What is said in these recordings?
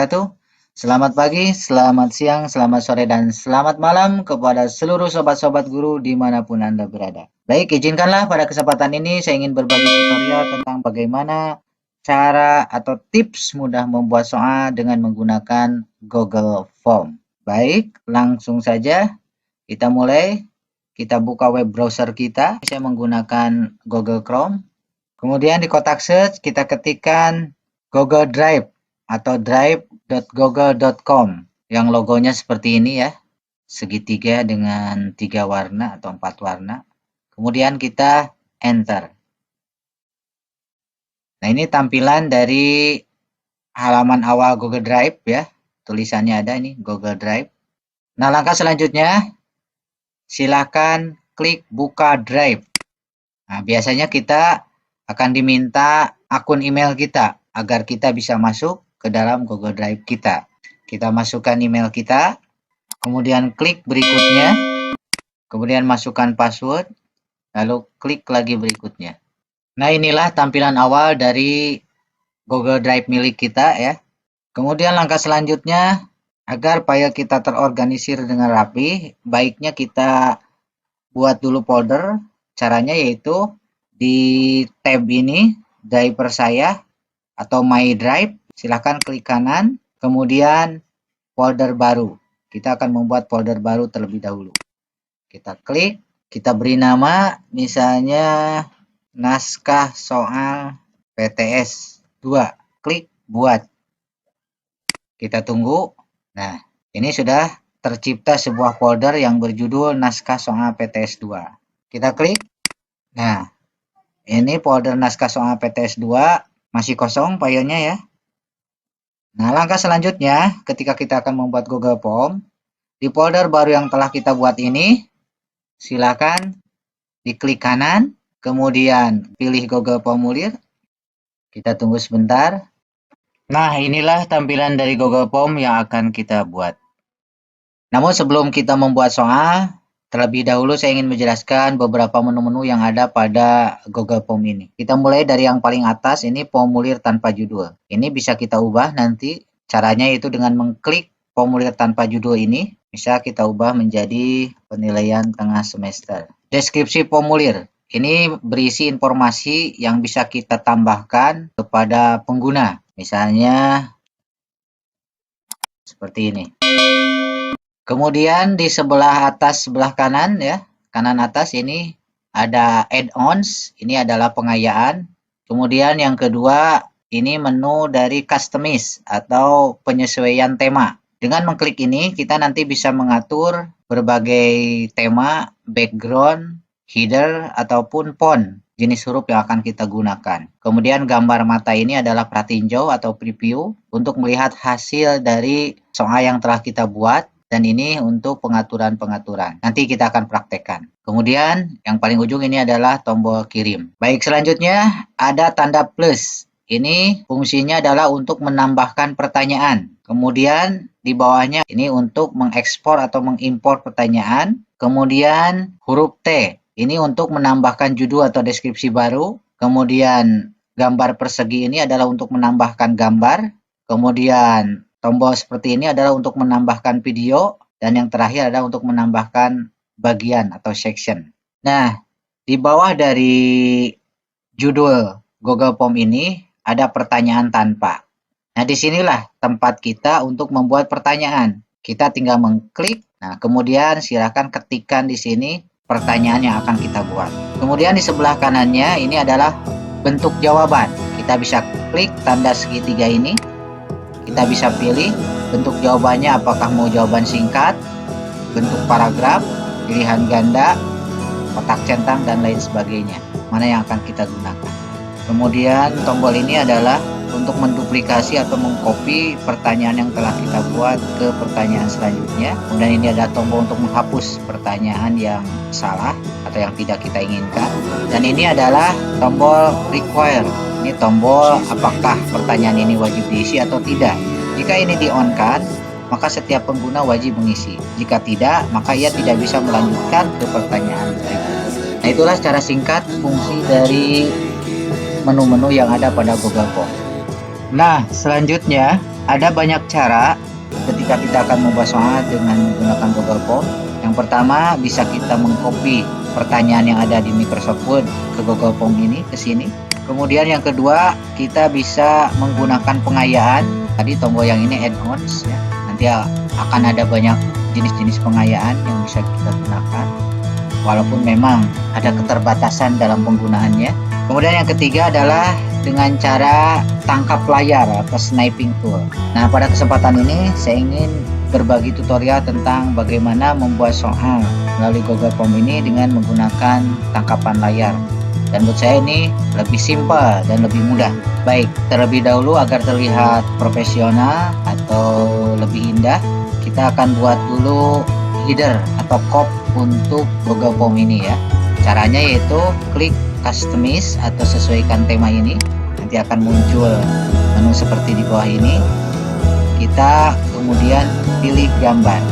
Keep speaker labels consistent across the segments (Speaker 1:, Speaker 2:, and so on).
Speaker 1: wabarakatuh. Selamat pagi, selamat siang, selamat sore, dan selamat malam kepada seluruh sobat-sobat guru dimanapun Anda berada. Baik, izinkanlah pada kesempatan ini saya ingin berbagi tutorial tentang bagaimana cara atau tips mudah membuat soal dengan menggunakan Google Form. Baik, langsung saja kita mulai. Kita buka web browser kita. Saya menggunakan Google Chrome. Kemudian di kotak search kita ketikkan Google Drive atau drive.google.com yang logonya seperti ini ya, segitiga dengan 3 warna atau 4 warna. Kemudian kita enter. Nah, ini tampilan dari halaman awal Google Drive ya, tulisannya ada ini Google Drive. Nah, langkah selanjutnya silakan klik buka Drive. Nah, biasanya kita akan diminta akun email kita agar kita bisa masuk ke dalam Google Drive kita. Kita masukkan email kita, kemudian klik berikutnya, kemudian masukkan password, lalu klik lagi berikutnya. Nah, inilah tampilan awal dari Google Drive milik kita ya. Kemudian langkah selanjutnya, agar file kita terorganisir dengan rapi, baiknya kita buat dulu folder. Caranya yaitu di tab ini, driver saya atau My Drive, silahkan klik kanan, kemudian folder baru. Kita akan membuat folder baru terlebih dahulu. Kita klik, kita beri nama, misalnya naskah soal PTS 2. Klik buat. Kita tunggu. Nah, ini sudah tercipta sebuah folder yang berjudul naskah soal PTS 2. Kita klik. Nah, ini folder naskah soal PTS 2 masih kosong filenya ya. Nah, langkah selanjutnya ketika kita akan membuat Google Form, di folder baru yang telah kita buat ini, silakan diklik kanan, kemudian pilih Google Formulir. Kita tunggu sebentar. Nah, inilah tampilan dari Google Form yang akan kita buat. Namun sebelum kita membuat soal, terlebih dahulu saya ingin menjelaskan beberapa menu-menu yang ada pada Google Form ini. Kita mulai dari yang paling atas, ini formulir tanpa judul. Ini bisa kita ubah nanti, caranya itu dengan mengklik formulir tanpa judul ini. Bisa kita ubah menjadi penilaian tengah semester. Deskripsi formulir. Ini berisi informasi yang bisa kita tambahkan kepada pengguna. Misalnya seperti ini. Kemudian di sebelah atas, sebelah kanan ya, kanan atas ini ada add-ons, ini adalah pengayaan. Kemudian yang kedua, ini menu dari customize atau penyesuaian tema. Dengan mengklik ini, kita nanti bisa mengatur berbagai tema, background, header, ataupun font, jenis huruf yang akan kita gunakan. Kemudian gambar mata ini adalah pratinjau atau preview untuk melihat hasil dari soal yang telah kita buat. Dan ini untuk pengaturan-pengaturan. Nanti kita akan praktekkan. Kemudian yang paling ujung ini adalah tombol kirim. Baik, selanjutnya ada tanda plus. Ini fungsinya adalah untuk menambahkan pertanyaan. Kemudian di bawahnya ini untuk mengekspor atau mengimpor pertanyaan. Kemudian huruf T. Ini untuk menambahkan judul atau deskripsi baru. Kemudian gambar persegi ini adalah untuk menambahkan gambar. Kemudian tombol seperti ini adalah untuk menambahkan video. Dan yang terakhir adalah untuk menambahkan bagian atau section. Nah, di bawah dari judul Google Form ini ada pertanyaan tanpa. Nah, disinilah tempat kita untuk membuat pertanyaan. Kita tinggal mengklik. Nah, kemudian silakan ketikkan di sini pertanyaan yang akan kita buat. Kemudian di sebelah kanannya ini adalah bentuk jawaban. Kita bisa klik tanda segitiga ini. Kita bisa pilih bentuk jawabannya, apakah mau jawaban singkat, bentuk paragraf, pilihan ganda, kotak centang, dan lain sebagainya. Mana yang akan kita gunakan. Kemudian tombol ini adalah untuk menduplikasi atau mengcopy pertanyaan yang telah kita buat ke pertanyaan selanjutnya. Kemudian ini ada tombol untuk menghapus pertanyaan yang salah atau yang tidak kita inginkan. Dan ini adalah tombol require. Ini tombol apakah pertanyaan ini wajib diisi atau tidak. Jika ini di-on-kan, maka setiap pengguna wajib mengisi. Jika tidak, maka ia tidak bisa melanjutkan ke pertanyaan berikutnya. Nah, itulah secara singkat fungsi dari menu-menu yang ada pada Google Form. Nah, selanjutnya Ada banyak cara ketika kita akan membuat soal dengan menggunakan Google Form. Yang pertama, bisa kita mengcopy pertanyaan yang ada di Microsoft Word ke Google Form ini, ke sini. Kemudian yang kedua, kita bisa menggunakan pengayaan. Tadi tombol yang ini add-ons ya. Nanti akan ada banyak jenis-jenis pengayaan yang bisa kita gunakan. Walaupun memang ada keterbatasan dalam penggunaannya. Kemudian yang ketiga adalah dengan cara tangkap layar atau sniping tool. Nah, pada kesempatan ini saya ingin berbagi tutorial tentang bagaimana membuat soal melalui Google Form ini dengan menggunakan tangkapan layar. Dan menurut saya ini lebih simpel dan lebih mudah. Baik, terlebih dahulu agar terlihat profesional atau lebih indah, kita akan buat dulu header atau cop untuk Google Form ini ya. Caranya yaitu klik customize atau sesuaikan tema ini. Nanti akan muncul menu seperti di bawah ini. Kita kemudian pilih gambar.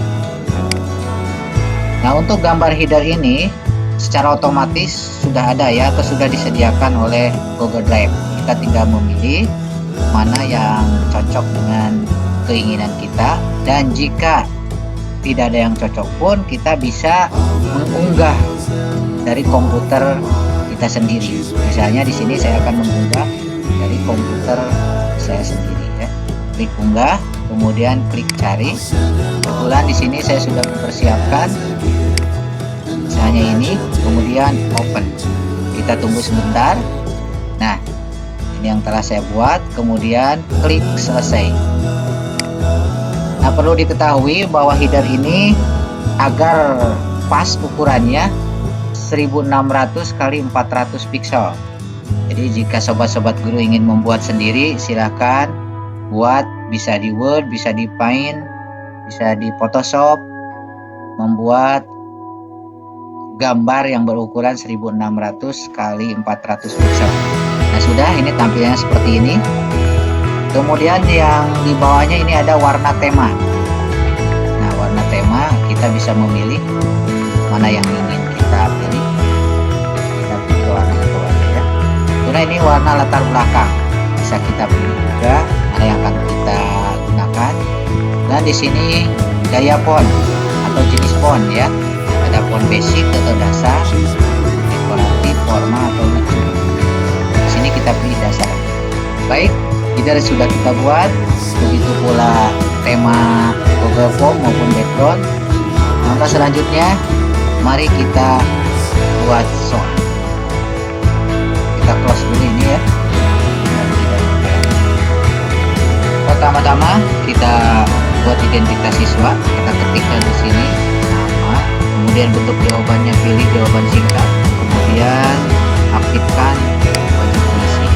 Speaker 1: Nah, untuk gambar header ini secara otomatis sudah ada ya, atau sudah disediakan oleh Google Drive. Kita tinggal memilih mana yang cocok dengan keinginan kita, dan jika tidak ada yang cocok pun kita bisa mengunggah dari komputer kita sendiri. Misalnya di sini saya akan mengunggah dari komputer saya sendiri ya. Klik unggah, kemudian klik cari. Kebetulan di sini saya sudah mempersiapkan misalnya ini, kemudian open. Kita tunggu sebentar. Nah, ini yang telah saya buat, kemudian klik selesai. Nah, perlu diketahui bahwa header ini agar pas ukurannya 1600 x 400 pixel. Jadi jika sobat-sobat guru ingin membuat sendiri, silakan buat, bisa di Word, bisa di Paint, bisa di Photoshop, membuat gambar yang berukuran 1600 x 400 pixel. Nah, sudah, ini tampilannya seperti ini. Kemudian yang di bawahnya ini ada warna tema. Nah, warna tema kita bisa memilih mana yang ingin kita pilih. Kita pilih warna itu aja ya. Kemudian ini warna latar belakang, bisa kita pilih juga mana yang akan kita gunakan. Dan di sini gaya font atau jenis font ya. Ada font basic atau dasar, dekoratif, formal atau lucu. Di sini kita pilih dasar. Baik, header sudah kita buat, begitu pula tema Google Form maupun background. Langkah selanjutnya, mari kita buat soal. Kita close dulu ini ya. Pertama-tama kita buat identitas siswa. Kita ketikkan di sini nama, kemudian bentuk jawabannya pilih jawaban singkat, kemudian aktifkan wajib isi.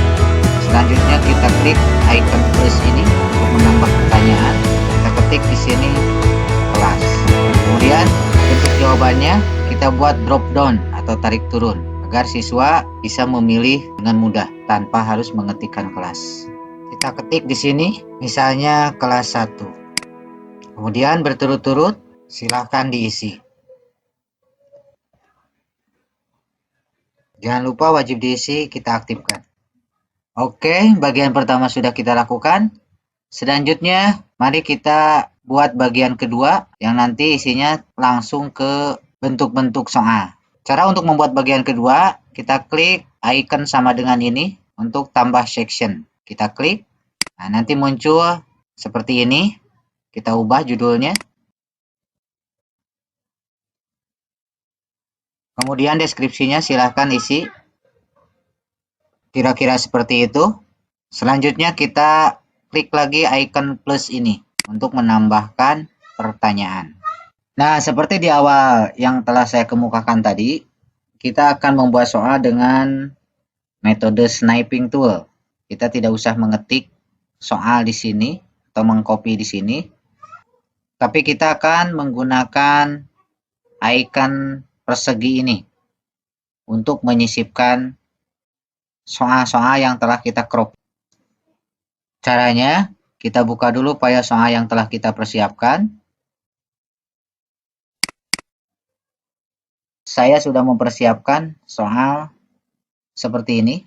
Speaker 1: Selanjutnya kita klik icon plus ini untuk menambah pertanyaan. Kita ketik di sini kelas. Kemudian bentuk jawabannya kita buat drop down atau tarik turun agar siswa bisa memilih dengan mudah tanpa harus mengetikkan kelas. Kita ketik di sini misalnya kelas 1. Kemudian berturut-turut silahkan diisi. Jangan lupa wajib diisi kita aktifkan. Oke, bagian pertama sudah kita lakukan. Selanjutnya, mari kita buat bagian kedua yang nanti isinya langsung ke bentuk-bentuk soal. Cara untuk membuat bagian kedua, kita klik icon sama dengan ini untuk tambah section. Kita klik, nah nanti muncul seperti ini. Kita ubah judulnya. Kemudian deskripsinya silahkan isi. Kira-kira seperti itu. Selanjutnya kita klik lagi icon plus ini untuk menambahkan pertanyaan. Nah, seperti di awal yang telah saya kemukakan tadi, kita akan membuat soal dengan metode sniping tool. Kita tidak usah mengetik soal di sini atau mengcopy di sini, tapi kita akan menggunakan icon persegi ini untuk menyisipkan soal-soal yang telah kita crop. Caranya, kita buka dulu file soal yang telah kita persiapkan. Saya sudah mempersiapkan soal seperti ini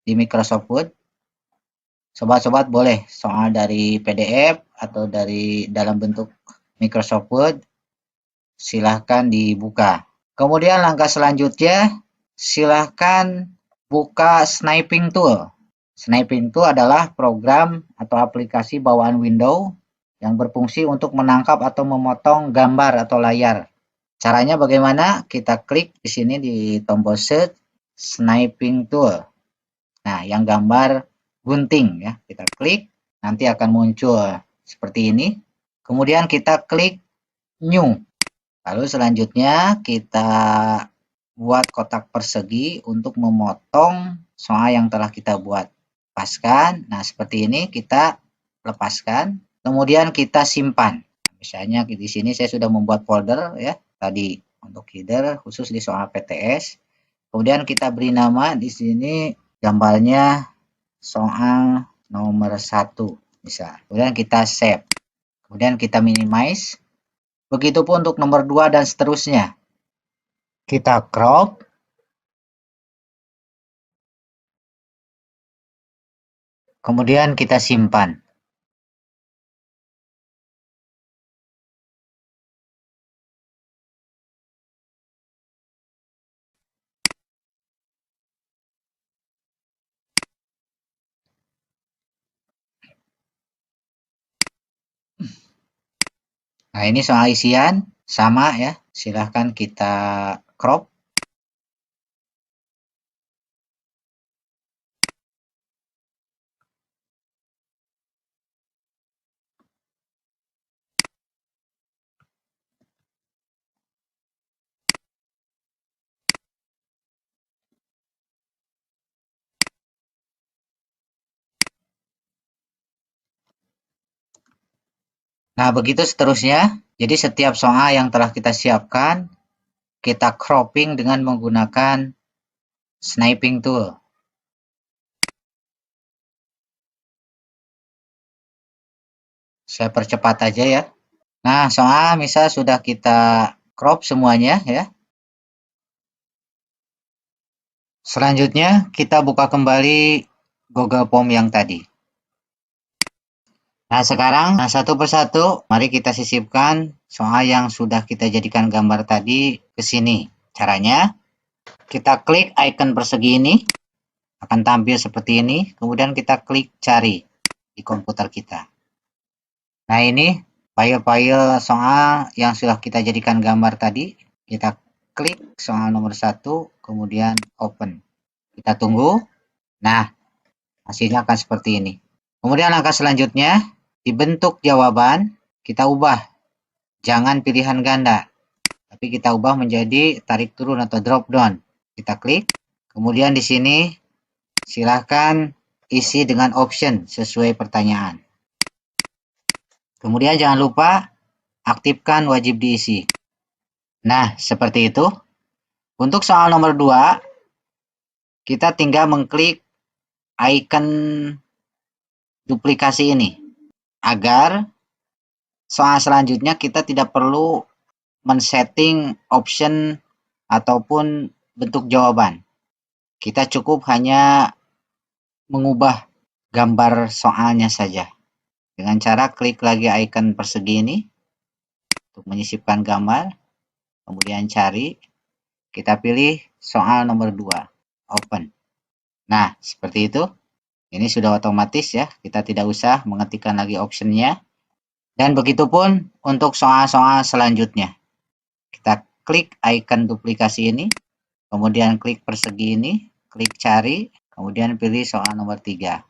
Speaker 1: di Microsoft Word. Sobat-sobat boleh soal dari PDF atau dari dalam bentuk Microsoft Word, silahkan dibuka. Kemudian langkah selanjutnya, silahkan buka Sniping Tool. Sniping Tool adalah program atau aplikasi bawaan Windows yang berfungsi untuk menangkap atau memotong gambar atau layar. Caranya bagaimana? Kita klik di sini di tombol search Sniping Tool. Nah, yang gambar gunting ya, kita klik, nanti akan muncul seperti ini. Kemudian kita klik New. Lalu selanjutnya kita buat kotak persegi untuk memotong soal yang telah kita buat. Lepaskan. Nah, seperti ini kita lepaskan. Kemudian kita simpan. Misalnya di sini saya sudah membuat folder ya, tadi untuk header khusus di soal PTS. Kemudian kita beri nama di sini gambarnya soal nomor 1 bisa. Kemudian kita save. Kemudian kita minimize. Begitupun untuk nomor 2 dan seterusnya. Kita crop. Kemudian kita simpan. Nah, ini soal isian sama ya. Silahkan kita crop. Nah, begitu seterusnya. Jadi setiap soal yang telah kita siapkan, kita cropping dengan menggunakan sniping tool. Saya percepat aja ya. Nah, soal misal sudah kita crop semuanya ya. Selanjutnya kita buka kembali Google Form yang tadi. Nah, sekarang satu persatu mari kita sisipkan soal yang sudah kita jadikan gambar tadi ke sini. Caranya kita klik icon persegi ini, akan tampil seperti ini, kemudian kita klik cari di komputer kita. Nah, ini file-file soal yang sudah kita jadikan gambar tadi, kita klik soal nomor 1, kemudian open. Kita tunggu. Nah, hasilnya akan seperti ini. Kemudian langkah selanjutnya, di bentuk jawaban kita ubah. Jangan pilihan ganda, tapi kita ubah menjadi tarik turun atau drop down. Kita klik. Kemudian di sini silahkan isi dengan option sesuai pertanyaan. Kemudian jangan lupa aktifkan wajib diisi. Nah, seperti itu. Untuk soal nomor 2, kita tinggal mengklik icon duplikasi ini agar soal selanjutnya kita tidak perlu men-setting option ataupun bentuk jawaban. Kita cukup hanya mengubah gambar soalnya saja. Dengan cara klik lagi icon persegi ini untuk menyisipkan gambar. Kemudian cari. Kita pilih soal nomor 2. Open. Nah, seperti itu. Ini sudah otomatis ya. Kita tidak usah mengetikkan lagi optionnya. Dan begitupun untuk soal-soal selanjutnya. Kita klik icon duplikasi ini. Kemudian klik persegi ini. Klik cari. Kemudian pilih soal nomor 3.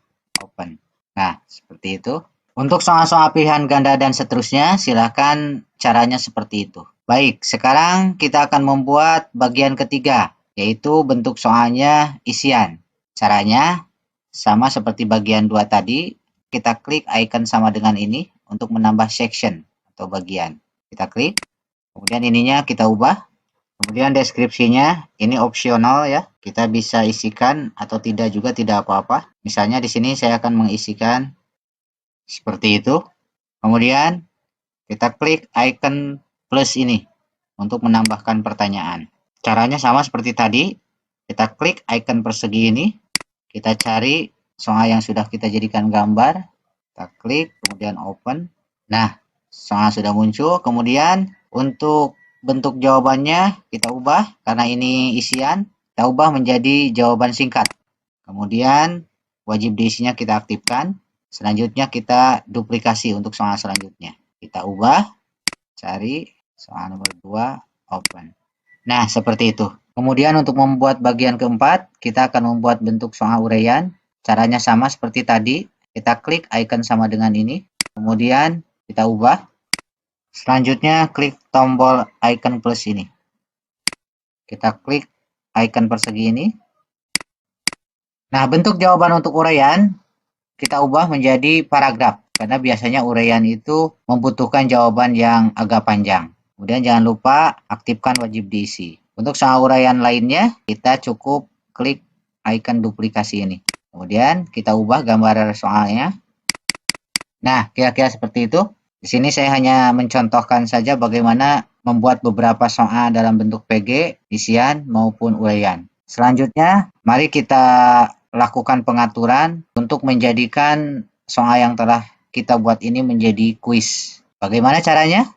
Speaker 1: Open. Nah, seperti itu. Untuk soal-soal pilihan ganda dan seterusnya, silakan caranya seperti itu. Baik, sekarang kita akan membuat bagian ketiga, yaitu bentuk soalnya isian. Caranya sama seperti bagian 2 tadi, kita klik icon sama dengan ini untuk menambah section atau bagian. Kita klik, kemudian ininya kita ubah. Kemudian deskripsinya ini opsional ya, kita bisa isikan atau tidak juga tidak apa-apa. Misalnya di sini saya akan mengisikan seperti itu. Kemudian kita klik icon plus ini untuk menambahkan pertanyaan. Caranya sama seperti tadi. Kita klik icon persegi ini. Kita cari soal yang sudah kita jadikan gambar. Kita klik, kemudian open. Nah, soal sudah muncul. Kemudian untuk bentuk jawabannya kita ubah, karena ini isian, kita ubah menjadi jawaban singkat. Kemudian wajib diisinya kita aktifkan. Selanjutnya kita duplikasi untuk soal selanjutnya. Kita ubah, cari soal nomor 2, open. Nah, seperti itu. Kemudian untuk membuat bagian keempat, kita akan membuat bentuk soal uraian. Caranya sama seperti tadi. Kita klik icon sama dengan ini. Kemudian kita ubah. Selanjutnya klik tombol icon plus ini. Kita klik icon persegi ini. Nah, bentuk jawaban untuk uraian kita ubah menjadi paragraf. Karena biasanya uraian itu membutuhkan jawaban yang agak panjang. Kemudian jangan lupa aktifkan wajib diisi. Untuk soal uraian lainnya, kita cukup klik icon duplikasi ini. Kemudian kita ubah gambar soalnya. Nah, kira-kira seperti itu. Di sini saya hanya mencontohkan saja bagaimana membuat beberapa soal dalam bentuk PG, isian maupun uraian. Selanjutnya, mari kita lakukan pengaturan untuk menjadikan soal yang telah kita buat ini menjadi kuis. Bagaimana caranya?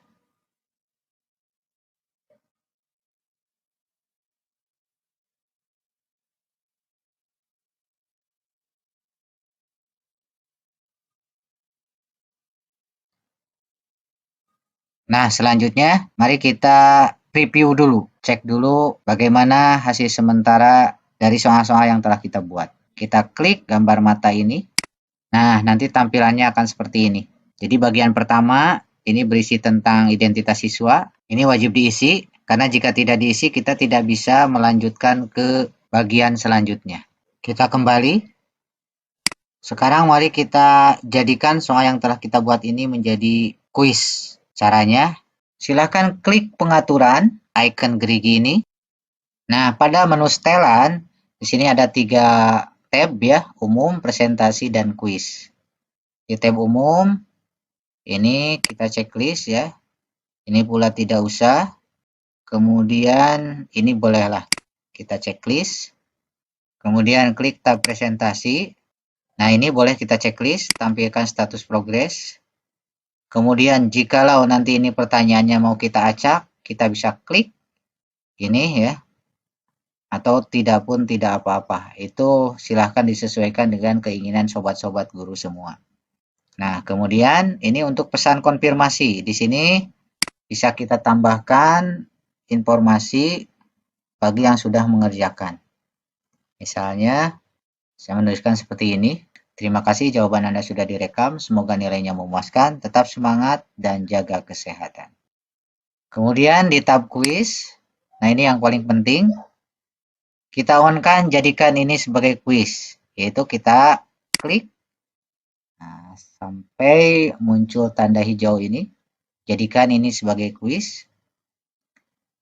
Speaker 1: Nah, selanjutnya mari kita review dulu. Cek dulu bagaimana hasil sementara dari soal-soal yang telah kita buat. Kita klik gambar mata ini. Nah, nanti tampilannya akan seperti ini. Jadi bagian pertama ini berisi tentang identitas siswa. Ini wajib diisi, karena jika tidak diisi kita tidak bisa melanjutkan ke bagian selanjutnya. Kita kembali. Sekarang mari kita jadikan soal yang telah kita buat ini menjadi kuis. Caranya, silakan klik pengaturan icon gerigi ini. Nah, pada menu setelan, di sini ada 3 tab ya, umum, presentasi, dan kuis. Di tab umum, ini kita checklist ya. Ini pula tidak usah. Kemudian ini bolehlah kita checklist. Kemudian klik tab presentasi. Nah, ini boleh kita checklist, tampilkan status progres. Kemudian jikalau nanti ini pertanyaannya mau kita acak, kita bisa klik ini ya. Atau tidak pun tidak apa-apa. Itu silahkan disesuaikan dengan keinginan sobat-sobat guru semua. Nah, kemudian ini untuk pesan konfirmasi. Di sini bisa kita tambahkan informasi bagi yang sudah mengerjakan. Misalnya, saya menuliskan seperti ini. Terima kasih jawaban Anda sudah direkam. Semoga nilainya memuaskan. Tetap semangat dan jaga kesehatan. Kemudian di tab kuis. Nah, ini yang paling penting. Kita on-kan jadikan ini sebagai kuis. Yaitu kita klik. Nah, sampai muncul tanda hijau ini. Jadikan ini sebagai kuis.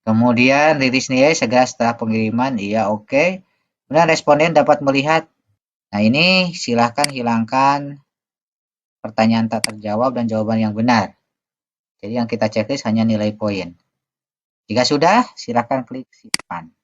Speaker 1: Kemudian rilis nilai segera setelah pengiriman. Iya, oke. Kemudian responden dapat melihat. Nah, ini silahkan hilangkan pertanyaan tak terjawab dan jawaban yang benar. Jadi yang kita checklist hanya nilai poin. Jika sudah, silahkan klik simpan.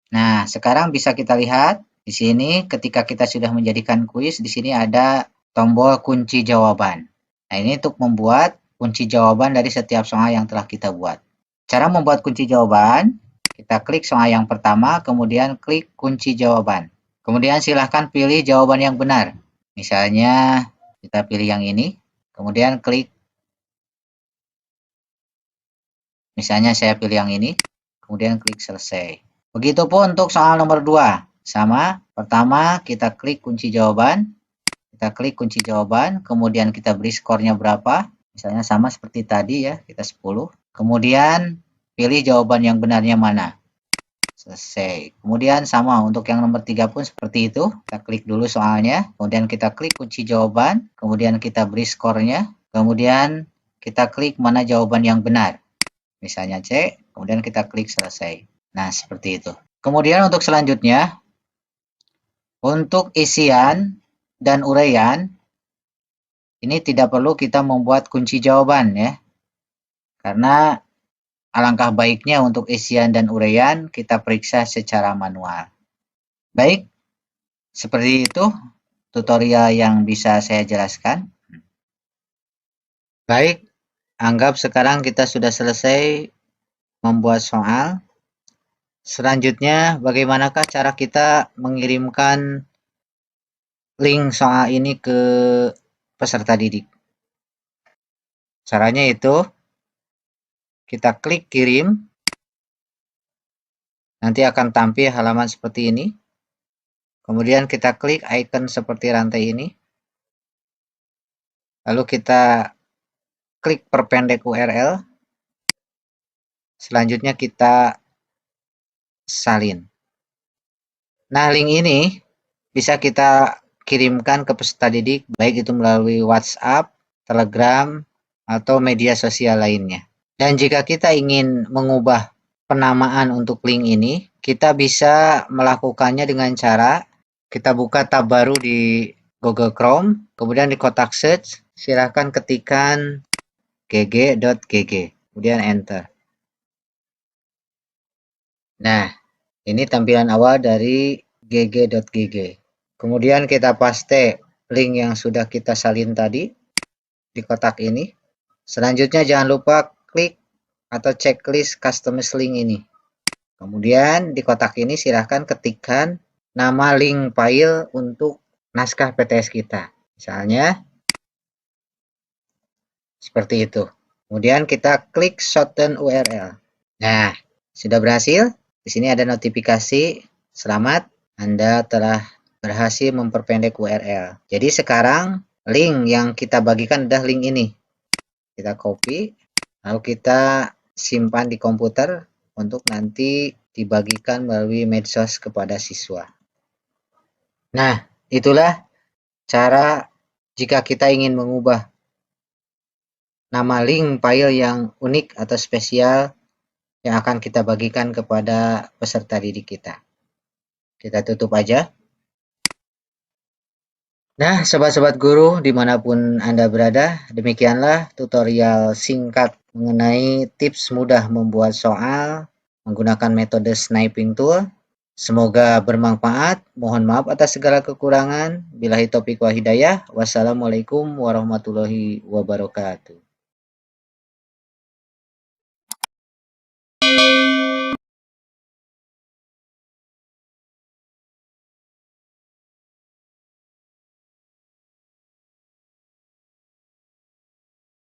Speaker 1: Nah, sekarang bisa kita lihat di sini ketika kita sudah menjadikan kuis, di sini ada tombol kunci jawaban. Nah, ini untuk membuat kunci jawaban dari setiap soal yang telah kita buat. Cara membuat kunci jawaban, kita klik soal yang pertama, kemudian klik kunci jawaban. Kemudian silahkan pilih jawaban yang benar. Misalnya kita pilih yang ini, kemudian klik. Misalnya saya pilih yang ini, kemudian klik selesai. Begitupun untuk soal nomor 2. Sama, pertama kita klik kunci jawaban. Kita klik kunci jawaban, kemudian kita beri skornya berapa. Misalnya sama seperti tadi ya, kita 10. Kemudian pilih jawaban yang benarnya mana. Selesai. Kemudian sama untuk yang nomor 3 pun seperti itu. Kita klik dulu soalnya, kemudian kita klik kunci jawaban, kemudian kita beri skornya, kemudian kita klik mana jawaban yang benar. Misalnya C, kemudian kita klik selesai. Nah, seperti itu. Kemudian untuk selanjutnya, untuk isian dan uraian, ini tidak perlu kita membuat kunci jawaban ya. Karena alangkah baiknya untuk isian dan uraian kita periksa secara manual. Baik, seperti itu tutorial yang bisa saya jelaskan. Baik, anggap sekarang kita sudah selesai membuat soal. Selanjutnya, bagaimanakah cara kita mengirimkan link soal ini ke peserta didik? Caranya itu, kita klik kirim, nanti akan tampil halaman seperti ini. Kemudian kita klik icon seperti rantai ini. Lalu kita klik perpendek URL. Selanjutnya kita salin. Nah, link ini bisa kita kirimkan ke peserta didik, baik itu melalui WhatsApp, Telegram, atau media sosial lainnya. Dan jika kita ingin mengubah penamaan untuk link ini, kita bisa melakukannya dengan cara kita buka tab baru di Google Chrome, kemudian di kotak search, silahkan ketikkan gg.gg, kemudian enter. Nah, ini tampilan awal dari gg.gg. Kemudian kita paste link yang sudah kita salin tadi di kotak ini. Selanjutnya jangan lupa klik atau checklist customize link ini. Kemudian di kotak ini silahkan ketikkan nama link file untuk naskah PTS kita. Misalnya seperti itu. Kemudian kita klik shorten URL. Nah, sudah berhasil. Di sini ada notifikasi, selamat, Anda telah berhasil memperpendek URL. Jadi sekarang link yang kita bagikan adalah link ini. Kita copy, lalu kita simpan di komputer untuk nanti dibagikan melalui medsos kepada siswa. Nah, itulah cara jika kita ingin mengubah nama link file yang unik atau spesial yang akan kita bagikan kepada peserta didik kita. Kita tutup aja. Nah, sobat-sobat guru dimanapun Anda berada, demikianlah tutorial singkat mengenai tips mudah membuat soal menggunakan metode sniping tool. Semoga bermanfaat. Mohon maaf atas segala kekurangan. Billahi taufiq wal hidayah. Wassalamualaikum warahmatullahi wabarakatuh.